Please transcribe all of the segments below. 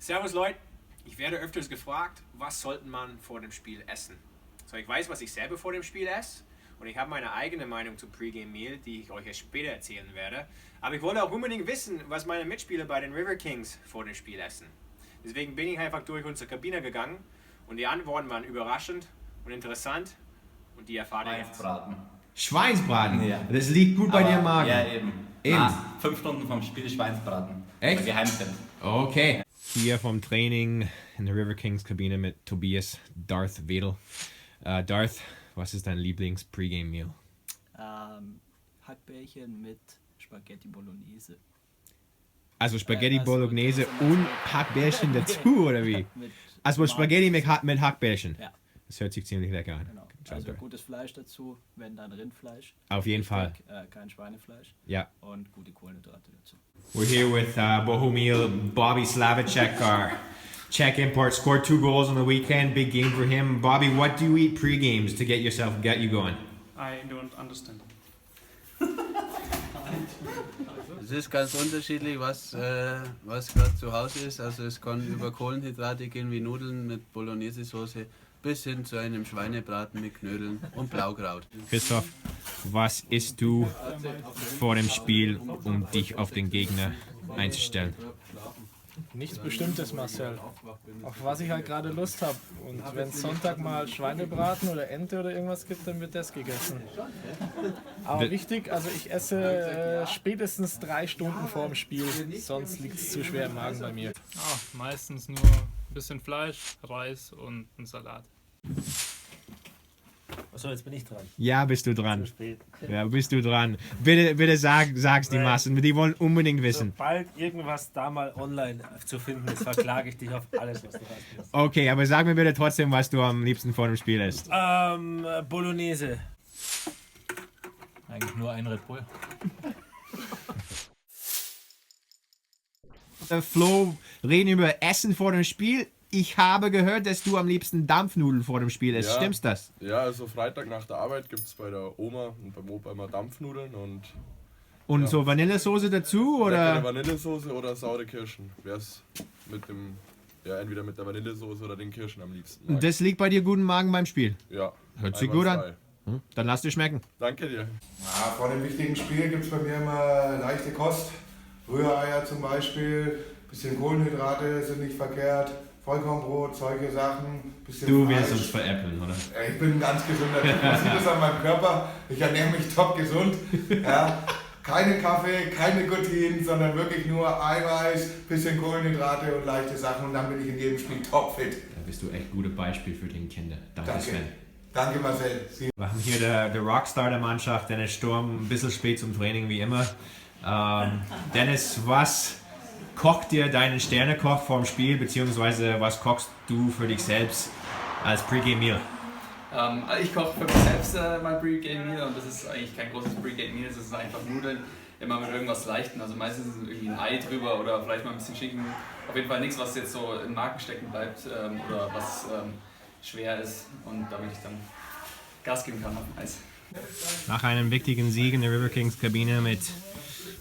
Servus Leute, ich werde öfters gefragt, was sollte man vor dem Spiel essen? So, ich weiß, was ich selber vor dem Spiel esse und ich habe meine eigene Meinung zum Pre-Game Meal, die ich euch erst später erzählen werde. Aber ich wollte auch unbedingt wissen, was meine Mitspieler bei den River Kings vor dem Spiel essen. Deswegen bin ich einfach durch unsere Kabine gegangen und die Antworten waren überraschend und interessant und die erfahrt ihr jetzt. Schweinsbraten? Ja. Das liegt gut bei dir im Magen. Ja, eben. Eben. 5 Stunden vom Spiel Schweinsbraten. Echt? Geheimtipp. Okay. Hier vom Training in der River Kings Kabine mit Tobias Darth Wedel. Darth, was ist dein Lieblings-Pre-Game-Meal? Hackbällchen mit Spaghetti Bolognese. Also Spaghetti Also Bolognese mit- und Hackbällchen dazu, oder wie? Mit Also Spaghetti mit Hackbällchen. Ja. Das hört sich ziemlich lecker an. Genau. Also gutes Fleisch dazu, wenn dann Rindfleisch. Auf jeden Fall. Kein Schweinefleisch. Ja. Und gute Kohlenhydrate dazu. We're here with Bohumil Bobby Slavicek, our Czech import, scored 2 goals on the weekend. Big game for him. Bobby, what do you eat pre-games to get you going? I don't understand. Es ist ganz unterschiedlich, was gerade zu Hause ist. Also es kann über Kohlenhydrate gehen wie Nudeln mit Bolognese-Soße bis hin zu einem Schweinebraten mit Knödeln und Blaukraut. Christoph, was isst du vor dem Spiel, um dich auf den Gegner einzustellen? Nichts Bestimmtes, Marcel. Auf was ich halt gerade Lust habe. Und wenn es Sonntag mal Schweinebraten oder Ente oder irgendwas gibt, dann wird das gegessen. Aber wichtig, also ich esse spätestens 3 Stunden vor dem Spiel, sonst liegt es zu schwer im Magen bei mir. Meistens nur ein bisschen Fleisch, Reis und ein Salat. Achso, jetzt bin ich dran. Ja, bist du dran. Zu spät. Ja, bist du dran. Bitte sag's die Massen, die wollen unbedingt wissen. Sobald irgendwas da mal online zu finden ist, verklage ich dich auf alles, was du hast. Okay, aber sag mir bitte trotzdem, was du am liebsten vor dem Spiel isst. Bolognese. Eigentlich nur ein Red Bull. Flo, reden über Essen vor dem Spiel. Ich habe gehört, dass du am liebsten Dampfnudeln vor dem Spiel isst. Ja. Stimmt's das? Ja, also Freitag nach der Arbeit gibt es bei der Oma und beim Opa immer Dampfnudeln und Und so Vanillesoße dazu, leckere oder? Vanillesoße oder saure Kirschen. Wer es mit dem, ja, entweder mit der Vanillesoße oder den Kirschen am liebsten mag. Das liegt bei dir gut im Magen beim Spiel. Ja. Hört sich gut an. einwandfrei. Dann lass dir schmecken. Danke dir. Ja, vor dem wichtigen Spiel gibt es bei mir immer leichte Kost. Rühreier zum Beispiel, bisschen Kohlenhydrate sind nicht verkehrt, Vollkornbrot, solche Sachen, bisschen Du Fleisch. willst uns veräppeln, oder? Ich bin ein ganz gesunder Typ, man sieht es an meinem Körper. Ich ernähre mich top gesund. Ja. Keine Kaffee, keine Gluten, sondern wirklich nur Eiweiß, bisschen Kohlenhydrate und leichte Sachen und dann bin ich in jedem Spiel topfit. Da bist du echt gutes Beispiel für den Kinder. Danke, Sven. Danke Marcel. Wir haben hier der Rockstar der Mannschaft, Dennis Sturm, ein bisschen spät zum Training wie immer. Dennis, was kocht dir deinen Sternekoch vorm Spiel, beziehungsweise was kochst du für dich selbst als Pre-Game-Meal? Ich koche für mich selbst mein Pre-Game-Meal und das ist eigentlich kein großes Pre-Game-Meal, das ist einfach Nudeln, immer mit irgendwas Leichtem. Also meistens ist irgendwie ein Ei drüber oder vielleicht mal ein bisschen Schinken. Auf jeden Fall nichts, was jetzt so im Magen stecken bleibt oder was schwer ist und damit ich dann Gas geben kann auf dem Eis. Nach einem wichtigen Sieg in der River Kings Kabine mit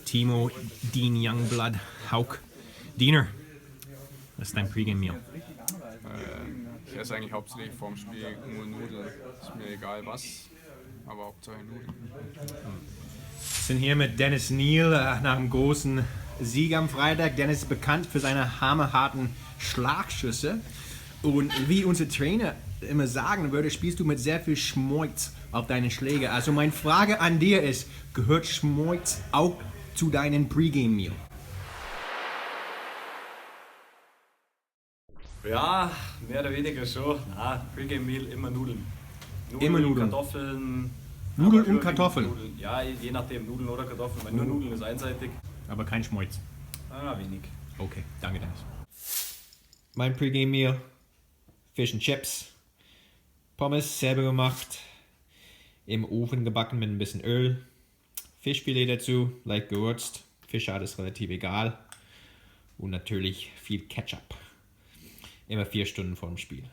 Timo Dean Youngblood Hauk. Diener, was ist dein Pre-Game-Meal? Ich esse eigentlich hauptsächlich vorm Spiel nur Nudeln. Ist mir egal was, aber Hauptsache Nudeln. Wir sind hier mit Dennis Neal nach einem großen Sieg am Freitag. Dennis ist bekannt für seine hammerharten Schlagschüsse. Und wie unser Trainer immer sagen würde, spielst du mit sehr viel Schmolz auf deine Schläge. Also meine Frage an dir ist, gehört Schmolz auch zu deinem Pre-Game-Meal? Ja, mehr oder weniger schon. Pre-Game-Meal immer Nudeln. Immer Nudeln. Kartoffeln. Nudeln aber und überwiegend Kartoffeln? Nudeln. Ja, je nachdem, Nudeln oder Kartoffeln. Weil nur Nudeln ist einseitig. Aber kein Schmolz. Wenig. Okay, danke Dennis. Mein Pre-Game-Meal, Fish and Chips, Pommes selber gemacht, im Ofen gebacken mit ein bisschen Öl, Fischfilet dazu, leicht gewürzt, Fischart ist relativ egal und natürlich viel Ketchup. Immer 4 Stunden vor dem Spiel.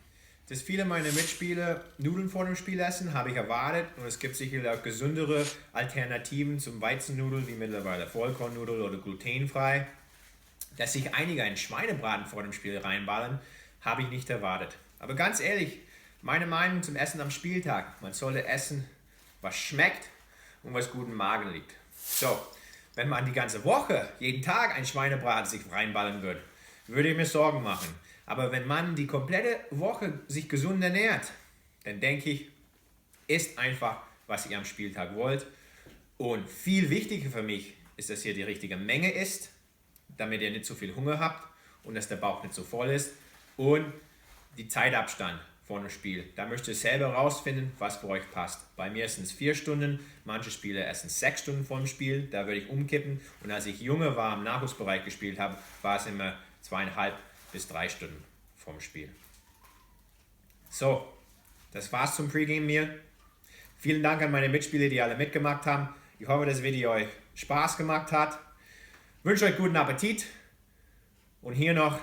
Dass viele meiner Mitspieler Nudeln vor dem Spiel essen, habe ich erwartet. Und es gibt sicherlich auch gesündere Alternativen zum Weizennudeln, wie mittlerweile Vollkornnudel oder glutenfrei. Dass sich einige einen Schweinebraten vor dem Spiel reinballern, habe ich nicht erwartet. Aber ganz ehrlich, meine Meinung zum Essen am Spieltag: Man sollte essen, was schmeckt und was gut im Magen liegt. So, wenn man die ganze Woche, jeden Tag ein Schweinebraten sich reinballern würde, würde ich mir Sorgen machen. Aber wenn man die komplette Woche sich gesund ernährt, dann denke ich, isst einfach, was ihr am Spieltag wollt. Und viel wichtiger für mich ist, dass ihr die richtige Menge isst, damit ihr nicht zu viel Hunger habt und dass der Bauch nicht so voll ist. Und die Zeitabstand vor dem Spiel. Da müsst ihr selber rausfinden, was für euch passt. Bei mir sind es 4 Stunden, manche Spieler essen 6 Stunden vor dem Spiel, da würde ich umkippen. Und als ich jünger war, im Nachwuchsbereich gespielt habe, war es immer 2,5 bis 3 Stunden vorm Spiel. So, das war's zum Pre-Game-Meal. Vielen Dank an meine Mitspieler, die alle mitgemacht haben. Ich hoffe, das Video euch Spaß gemacht hat. Ich wünsche euch guten Appetit. Und hier noch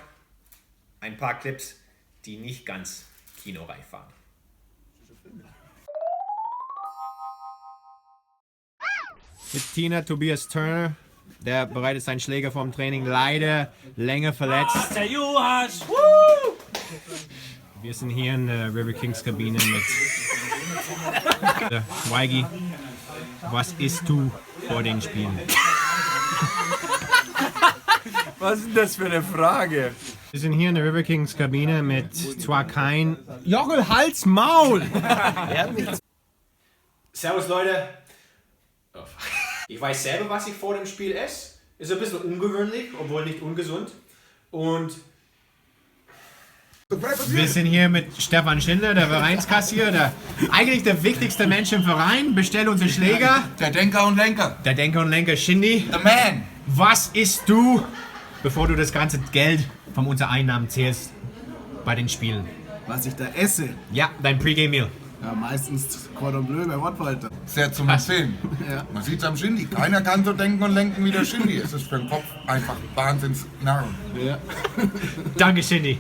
ein paar Clips, die nicht ganz kinoreif waren. Mit Tina Tobias Turner, der bereitet seinen Schläger vom Training leider länger verletzt. Der Juhas! Wir sind hier in der River Kings Kabine mit Weigi. Was isst du vor den Spielen? Was ist denn das für eine Frage? Wir sind hier in der River Kings Kabine mit zwar kein Jochel, Hals, Maul! Servus Leute. Ich weiß selber, was ich vor dem Spiel esse. Ist ein bisschen ungewöhnlich, obwohl nicht ungesund. Und wir sind hier mit Stefan Schindler, der Vereinskassier, eigentlich der wichtigste Mensch im Verein. Bestell unsere Schläger. Der Denker und Lenker. Der Denker und Lenker Shindy. The Man. Was isst du, bevor du das ganze Geld von unseren Einnahmen zählst bei den Spielen? Was ich da esse? Ja, dein Pre-Game-Meal. Ja, meistens Cordon Bleu bei Rottweiler. Sehr zum Sehen. Ja. Man sieht es am Shindy. Keiner kann so denken und lenken wie der Shindy. Es ist für den Kopf einfach Wahnsinnsnahrung. Ja. Danke, Shindy.